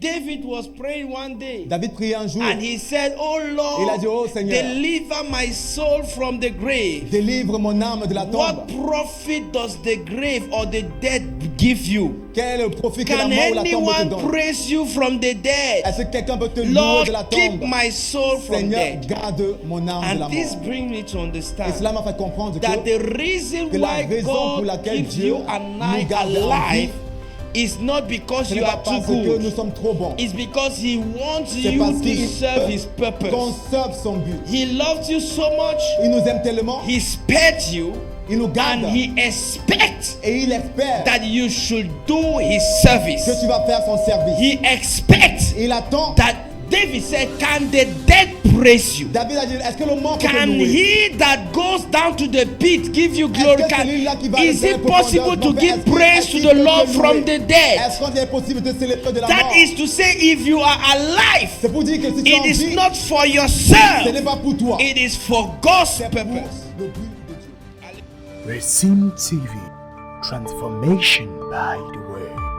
David was praying one day. David priait un jour. And he said, oh Il a dit, oh Lord, Seigneur, deliver my soul from the grave. délivre mon âme de la What tombe. profit does the grave or the dead give you? Quel profit que la Can mort ou la tombe te anyone donne? praise you from the dead? Est-ce que quelqu'un peut te louer Lord, de la keep tombe? my soul from Seigneur, dead. garde mon âme de la And this mort. brings me to Et understand cela m'a fait comprendre that que the reason la why raison pour God laquelle gives Dieu you and I nous garde en vie, alive is not because ce you n'est pas are too parce que nous good. sommes trop bons. It's because He wants C'est you parce to qu'il serve His qu'on purpose. serve son but. He loves you so much. Il nous aime tellement, He spared you, il nous garde and He expects et il espère that you should do His que service. tu vas faire son service. He expects Il attend. that David said, can the dead praise you? David a dit, est-ce que le mort peut te Can louer? he that goes down to the pit give you glory? Est-ce que celui-là qui va Is dans les it possible to profondeurs, give est-ce praise to qu'il the peut Lord te from louer? the dead? Est-ce qu'il est possible de célébrer de la That mort? is to say, if you are alive, C'est pour dire que si tu es en it is vie, not for ce yourself, n'est pas pour toi. it is for God's C'est pour purpose. le but de Dieu. RECIM TV, transformation by the word.